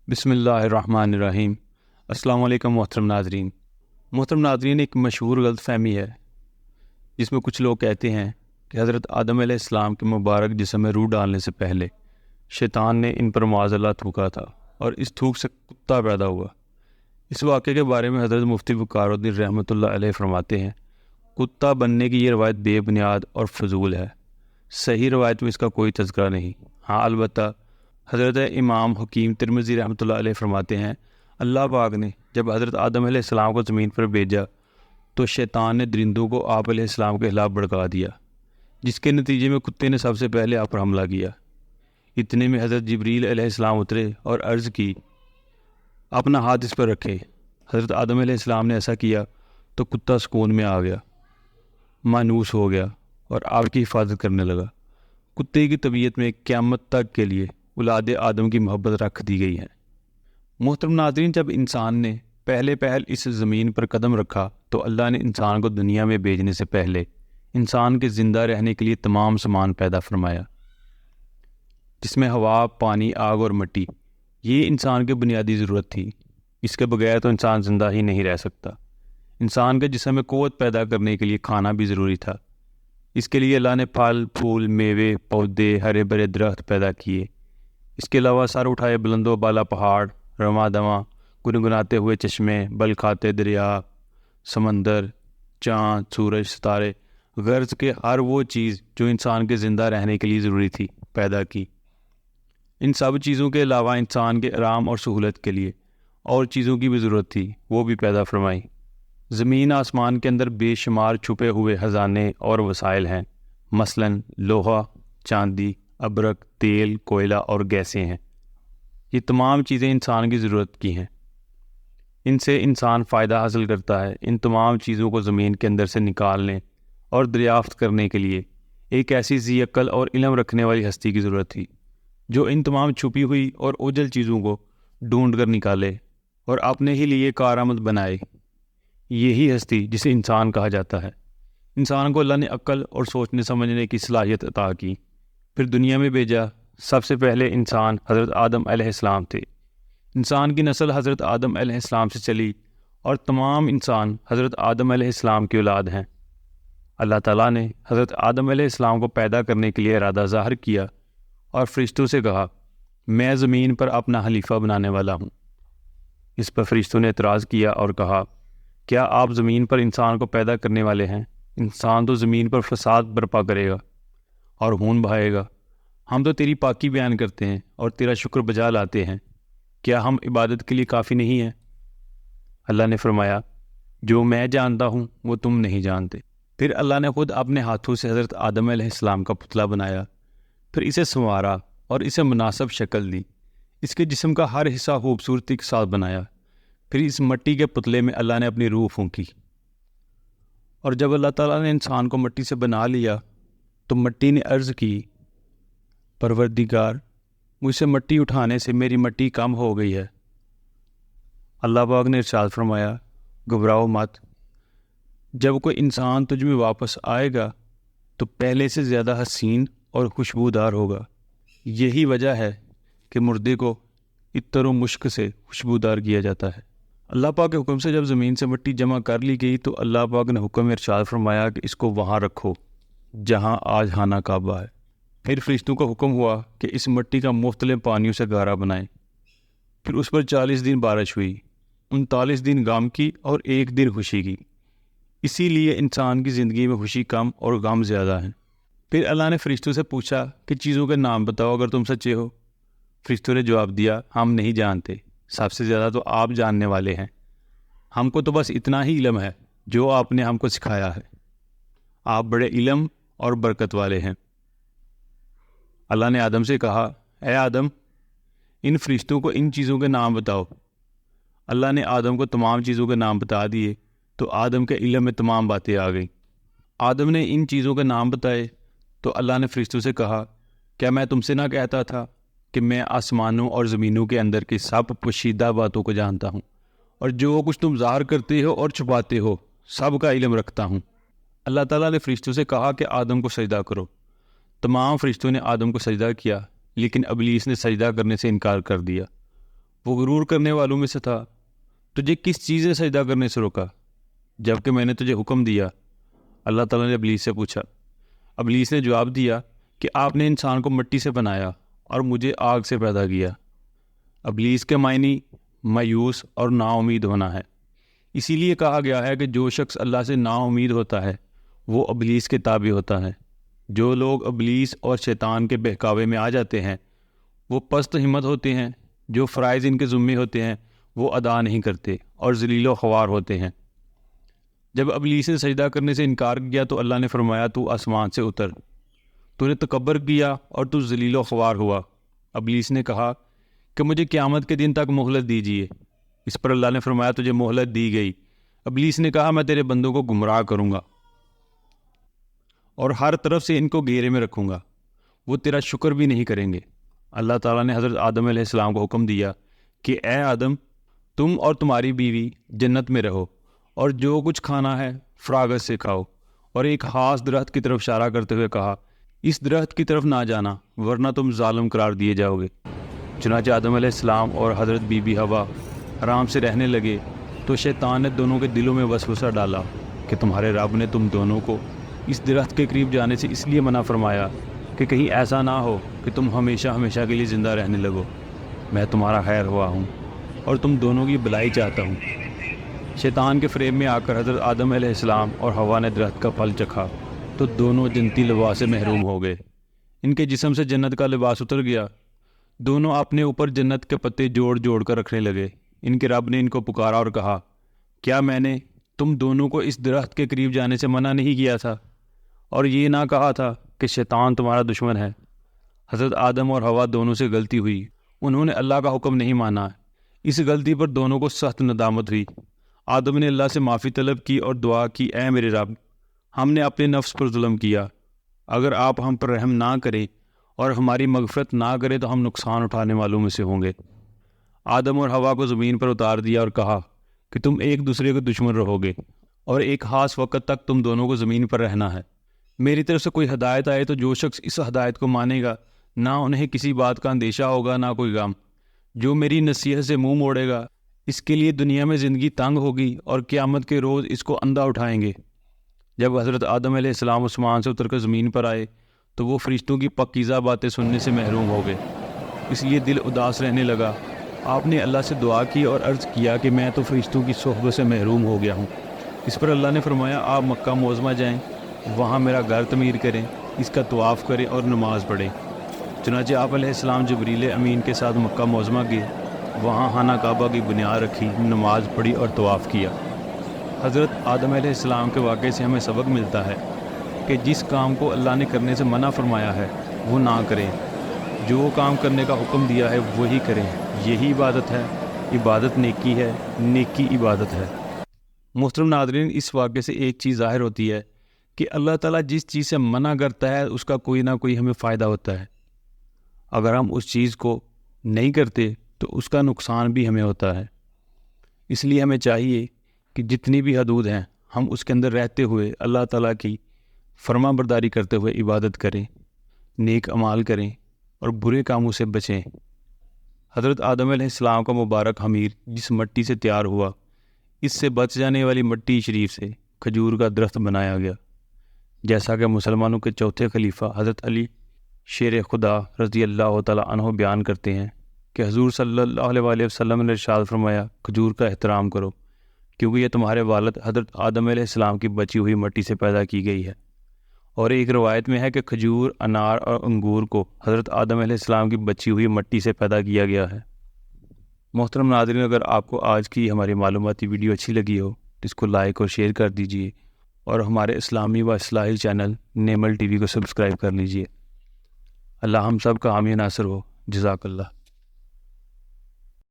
بسم اللہ الرحمن الرحیم۔ السلام علیکم محترم ناظرین۔ ایک مشہور غلط فہمی ہے جس میں کچھ لوگ کہتے ہیں کہ حضرت آدم علیہ السلام کے مبارک جسم میں روح ڈالنے سے پہلے شیطان نے ان پر معاذ اللہ تھوکا تھا اور اس تھوک سے کتا پیدا ہوا۔ اس واقعے کے بارے میں حضرت مفتی وقار الدین رحمۃ اللہ علیہ فرماتے ہیں، کتا بننے کی یہ روایت بے بنیاد اور فضول ہے، صحیح روایت میں اس کا کوئی تذکرہ نہیں۔ ہاں البتہ حضرت امام حکیم ترمذی رحمۃ اللہ علیہ فرماتے ہیں، اللہ پاک نے جب حضرت آدم علیہ السلام کو زمین پر بھیجا تو شیطان نے درندوں کو آپ علیہ السلام کے خلاف بھڑکا دیا، جس کے نتیجے میں کتے نے سب سے پہلے آپ پر حملہ کیا۔ اتنے میں حضرت جبریل علیہ السلام اترے اور عرض کی، اپنا ہاتھ اس پر رکھے۔ حضرت آدم علیہ السلام نے ایسا کیا تو کتا سکون میں آ گیا، مانوس ہو گیا اور آپ کی حفاظت کرنے لگا۔ کتے کی طبیعت میں قیامت تک کے لیے اولاد آدم کی محبت رکھ دی گئی ہے۔ محترم ناظرین، جب انسان نے پہل اس زمین پر قدم رکھا تو اللہ نے انسان کو دنیا میں بھیجنے سے پہلے انسان کے زندہ رہنے کے لیے تمام سامان پیدا فرمایا، جس میں ہوا، پانی، آگ اور مٹی۔ یہ انسان کی بنیادی ضرورت تھی، اس کے بغیر تو انسان زندہ ہی نہیں رہ سکتا۔ انسان کے جسم میں قوت پیدا کرنے کے لیے کھانا بھی ضروری تھا۔ اس کے لیے اللہ نے پھل، پھول، میوے، پودے، ہرے بھرے درخت پیدا کیے۔ اس کے علاوہ سر اٹھائے بلند و بالا پہاڑ، رواں دواں گنگناتے ہوئے چشمے، بل کھاتے دریا، سمندر، چاند، سورج، ستارے، غرض کے ہر وہ چیز جو انسان کے زندہ رہنے کے لیے ضروری تھی پیدا کی۔ ان سب چیزوں کے علاوہ انسان کے آرام اور سہولت کے لیے اور چیزوں کی بھی ضرورت تھی، وہ بھی پیدا فرمائی۔ زمین آسمان کے اندر بے شمار چھپے ہوئے خزانے اور وسائل ہیں، مثلاً لوہا، چاندی، ابرک، تیل، کوئلہ اور گیسیں ہیں۔ یہ تمام چیزیں انسان کی ضرورت کی ہیں، ان سے انسان فائدہ حاصل کرتا ہے۔ ان تمام چیزوں کو زمین کے اندر سے نکالنے اور دریافت کرنے کے لیے ایک ایسی ذی عقل اور علم رکھنے والی ہستی کی ضرورت تھی جو ان تمام چھپی ہوئی اور اوجھل چیزوں کو ڈھونڈ کر نکالے اور اپنے ہی لیے کارآمد بنائے۔ یہی ہستی جسے انسان کہا جاتا ہے۔ انسان کو اللہ نے عقل اور سوچنے سمجھنے کی صلاحیت عطا کی، پھر دنیا میں بھیجا۔ سب سے پہلے انسان حضرت آدم علیہ السلام تھے۔ انسان کی نسل حضرت آدم علیہ السلام سے چلی اور تمام انسان حضرت آدم علیہ السلام کی اولاد ہیں۔ اللہ تعالیٰ نے حضرت آدم علیہ السلام کو پیدا کرنے کے لیے ارادہ ظاہر کیا اور فرشتوں سے کہا، میں زمین پر اپنا خلیفہ بنانے والا ہوں۔ اس پر فرشتوں نے اعتراض کیا اور کہا، کیا آپ زمین پر انسان کو پیدا کرنے والے ہیں؟ انسان تو زمین پر فساد برپا کرے گا اور خون بہائے گا۔ ہم تو تیری پاکی بیان کرتے ہیں اور تیرا شکر بجا لاتے ہیں، کیا ہم عبادت کے لیے کافی نہیں ہیں؟ اللہ نے فرمایا، جو میں جانتا ہوں وہ تم نہیں جانتے۔ پھر اللہ نے خود اپنے ہاتھوں سے حضرت آدم علیہ السلام کا پتلا بنایا، پھر اسے سنوارا اور اسے مناسب شکل دی۔ اس کے جسم کا ہر حصہ خوبصورتی کے ساتھ بنایا۔ پھر اس مٹی کے پتلے میں اللہ نے اپنی روح پھونکی، اور جب اللہ تعالیٰ نے انسان کو مٹی سے بنا لیا تو مٹی نے عرض کی، پروردگار، مجھ سے مٹی اٹھانے سے میری مٹی کم ہو گئی ہے۔ اللہ پاک نے ارشاد فرمایا، گھبراؤ مت، جب کوئی انسان تجھ میں واپس آئے گا تو پہلے سے زیادہ حسین اور خوشبودار ہوگا۔ یہی وجہ ہے کہ مردے کو عطر و مشک سے خوشبودار کیا جاتا ہے۔ اللہ پاک کے حکم سے جب زمین سے مٹی جمع کر لی گئی تو اللہ پاک نے حکم ارشاد فرمایا کہ اس کو وہاں رکھو جہاں آج خانہ کعبہ ہے۔ پھر فرشتوں کا حکم ہوا کہ اس مٹی کا مختلف پانیوں سے گارا بنائیں۔ پھر اس پر 40 دن بارش ہوئی، 39 دن غم کی اور 1 دن خوشی کی۔ اسی لیے انسان کی زندگی میں خوشی کم اور غم زیادہ ہیں۔ پھر اللہ نے فرشتوں سے پوچھا کہ چیزوں کے نام بتاؤ اگر تم سچے ہو۔ فرشتوں نے جواب دیا، ہم نہیں جانتے، سب سے زیادہ تو آپ جاننے والے ہیں۔ ہم کو تو بس اتنا ہی علم ہے جو آپ نے ہم کو سکھایا ہے۔ آپ بڑے علم اور برکت والے ہیں۔ اللہ نے آدم سے کہا، اے آدم، ان فرشتوں کو ان چیزوں کے نام بتاؤ۔ اللہ نے آدم کو تمام چیزوں کے نام بتا دیے تو آدم کے علم میں تمام باتیں آ گئیں۔ آدم نے ان چیزوں کے نام بتائے تو اللہ نے فرشتوں سے کہا، کیا میں تم سے نہ کہتا تھا کہ میں آسمانوں اور زمینوں کے اندر کی سب پوشیدہ باتوں کو جانتا ہوں، اور جو کچھ تم ظاہر کرتے ہو اور چھپاتے ہو سب کا علم رکھتا ہوں۔ اللہ تعالیٰ نے فرشتوں سے کہا کہ آدم کو سجدہ کرو۔ تمام فرشتوں نے آدم کو سجدہ کیا، لیکن ابلیس نے سجدہ کرنے سے انکار کر دیا وہ غرور کرنے والوں میں سے تھا۔ تجھے کس چیز نے سجدہ کرنے سے روکا جب کہ میں نے تجھے حکم دیا؟ اللہ تعالیٰ نے ابلیس سے پوچھا۔ ابلیس نے جواب دیا کہ آپ نے انسان کو مٹی سے بنایا اور مجھے آگ سے پیدا کیا۔ ابلیس کے معنی مایوس اور نا امید ہونا ہے۔ اسی لیے کہا گیا ہے کہ جو شخص اللہ سے نا امید ہوتا ہے وہ ابلیس کے تابع ہوتا ہے۔ جو لوگ ابلیس اور شیطان کے بہکاوے میں آ جاتے ہیں وہ پست ہمت ہوتے ہیں، جو فرائض ان کے ذمے ہوتے ہیں وہ ادا نہیں کرتے اور ذلیل و خوار ہوتے ہیں۔ جب ابلیس نے سجدہ کرنے سے انکار کیا تو اللہ نے فرمایا تو آسمان سے اتر، تو نے تکبر کیا اور تو ذلیل و خوار ہوا۔ ابلیس نے کہا کہ مجھے قیامت کے دن تک مہلت دیجیے۔ اس پر اللہ نے فرمایا تجھے مہلت دی گئی۔ ابلیس نے کہا میں تیرے بندوں کو گمراہ کروں گا اور ہر طرف سے ان کو گھیرے میں رکھوں گا، وہ تیرا شکر بھی نہیں کریں گے۔ اللہ تعالیٰ نے حضرت آدم علیہ السلام کو حکم دیا کہ اے آدم، تم اور تمہاری بیوی جنت میں رہو اور جو کچھ کھانا ہے فراغت سے کھاؤ، اور ایک خاص درخت کی طرف اشارہ کرتے ہوئے کہا اس درخت کی طرف نہ جانا ورنہ تم ظالم قرار دیے جاؤ گے۔ چنانچہ آدم علیہ السلام اور حضرت بی بی حوا آرام سے رہنے لگے تو شیطان نے دونوں کے دلوں میں وسوسہ ڈالا کہ تمہارے رب نے تم دونوں کو اس درخت کے قریب جانے سے اس لیے منع فرمایا کہ کہیں ایسا نہ ہو کہ تم ہمیشہ ہمیشہ کے لیے زندہ رہنے لگو۔ میں تمہارا خیر ہوا ہوں اور تم دونوں کی بھلائی چاہتا ہوں۔ شیطان کے فریب میں آ کر حضرت آدم علیہ السلام اور حوا نے درخت کا پھل چکھا تو دونوں جنتی لباس سے محروم ہو گئے۔ ان کے جسم سے جنت کا لباس اتر گیا۔ دونوں اپنے اوپر جنت کے پتے جوڑ جوڑ کر رکھنے لگے۔ ان کے رب نے ان کو پکارا اور کہا کیا میں نے تم دونوں کو اس درخت کے قریب جانے سے منع نہیں کیا تھا اور یہ نہ کہا تھا کہ شیطان تمہارا دشمن ہے؟ حضرت آدم اور حوا دونوں سے غلطی ہوئی، انہوں نے اللہ کا حکم نہیں مانا۔ اس غلطی پر دونوں کو سخت ندامت ہوئی۔ آدم نے اللہ سے معافی طلب کی اور دعا کی اے میرے رب، ہم نے اپنے نفس پر ظلم کیا، اگر آپ ہم پر رحم نہ کریں اور ہماری مغفرت نہ کریں تو ہم نقصان اٹھانے والوں میں سے ہوں گے۔ آدم اور حوا کو زمین پر اتار دیا اور کہا کہ تم ایک دوسرے کے دشمن رہو گے اور ایک خاص وقت تک تم دونوں کو زمین پر رہنا ہے۔ میری طرف سے کوئی ہدایت آئے تو جو شخص اس ہدایت کو مانے گا نہ انہیں کسی بات کا اندیشہ ہوگا نہ کوئی غم۔ جو میری نصیحت سے منہ موڑے گا اس کے لیے دنیا میں زندگی تنگ ہوگی اور قیامت کے روز اس کو اندھا اٹھائیں گے۔ جب حضرت آدم علیہ السلام آسمان سے اتر کر زمین پر آئے تو وہ فرشتوں کی پاکیزہ باتیں سننے سے محروم ہو گئے، اس لیے دل اداس رہنے لگا۔ آپ نے اللہ سے دعا کی اور عرض کیا کہ میں تو فرشتوں کی صحبت سے محروم ہو گیا ہوں۔ اس پر اللہ نے فرمایا آپ مکہ معظمہ جائیں، وہاں میرا گھر تعمیر کریں، اس کا طواف کریں اور نماز پڑھیں۔ چنانچہ آپ علیہ السلام جبریل امین کے ساتھ مکہ معظمہ گئے، وہاں خانہ کعبہ کی بنیاد رکھی، نماز پڑھی اور طواف کیا۔ حضرت آدم علیہ السلام کے واقعے سے ہمیں سبق ملتا ہے کہ جس کام کو اللہ نے کرنے سے منع فرمایا ہے وہ نہ کریں، جو کام کرنے کا حکم دیا ہے وہی کریں۔ یہی عبادت ہے، عبادت نیکی ہے، نیکی عبادت ہے۔ محترم ناظرین، اس واقعے سے ایک چیز ظاہر ہوتی ہے کہ اللہ تعالیٰ جس چیز سے منع کرتا ہے اس کا کوئی نہ کوئی ہمیں فائدہ ہوتا ہے۔ اگر ہم اس چیز کو نہیں کرتے تو اس کا نقصان بھی ہمیں ہوتا ہے۔ اس لیے ہمیں چاہیے کہ جتنی بھی حدود ہیں ہم اس کے اندر رہتے ہوئے اللہ تعالیٰ کی فرما برداری کرتے ہوئے عبادت کریں، نیک اعمال کریں اور برے کاموں سے بچیں۔ حضرت آدم علیہ السلام کا مبارک خمیر جس مٹی سے تیار ہوا، اس سے بچ جانے والی مٹی شریف سے کھجور کا درخت بنایا گیا، جیسا کہ مسلمانوں کے چوتھے خلیفہ حضرت علی شیر خدا رضی اللہ تعالیٰ عنہ بیان کرتے ہیں کہ حضور صلی اللہ علیہ وسلم نے ارشاد فرمایا کھجور کا احترام کرو کیونکہ یہ تمہارے والد حضرت آدم علیہ السلام کی بچی ہوئی مٹی سے پیدا کی گئی ہے۔ اور ایک روایت میں ہے کہ کھجور، انار اور انگور کو حضرت آدم علیہ السلام کی بچی ہوئی مٹی سے پیدا کیا گیا ہے۔ محترم ناظرین، اگر آپ کو آج کی ہماری معلوماتی ویڈیو اچھی لگی ہو تو اس کو لائک اور شیئر کر دیجیے اور ہمارے اسلامی و اصلاحی چینل نیمل ٹی وی کو سبسکرائب کر لیجیے۔ اللہ ہم سب کا حامی ناصر ہو۔ جزاک اللہ۔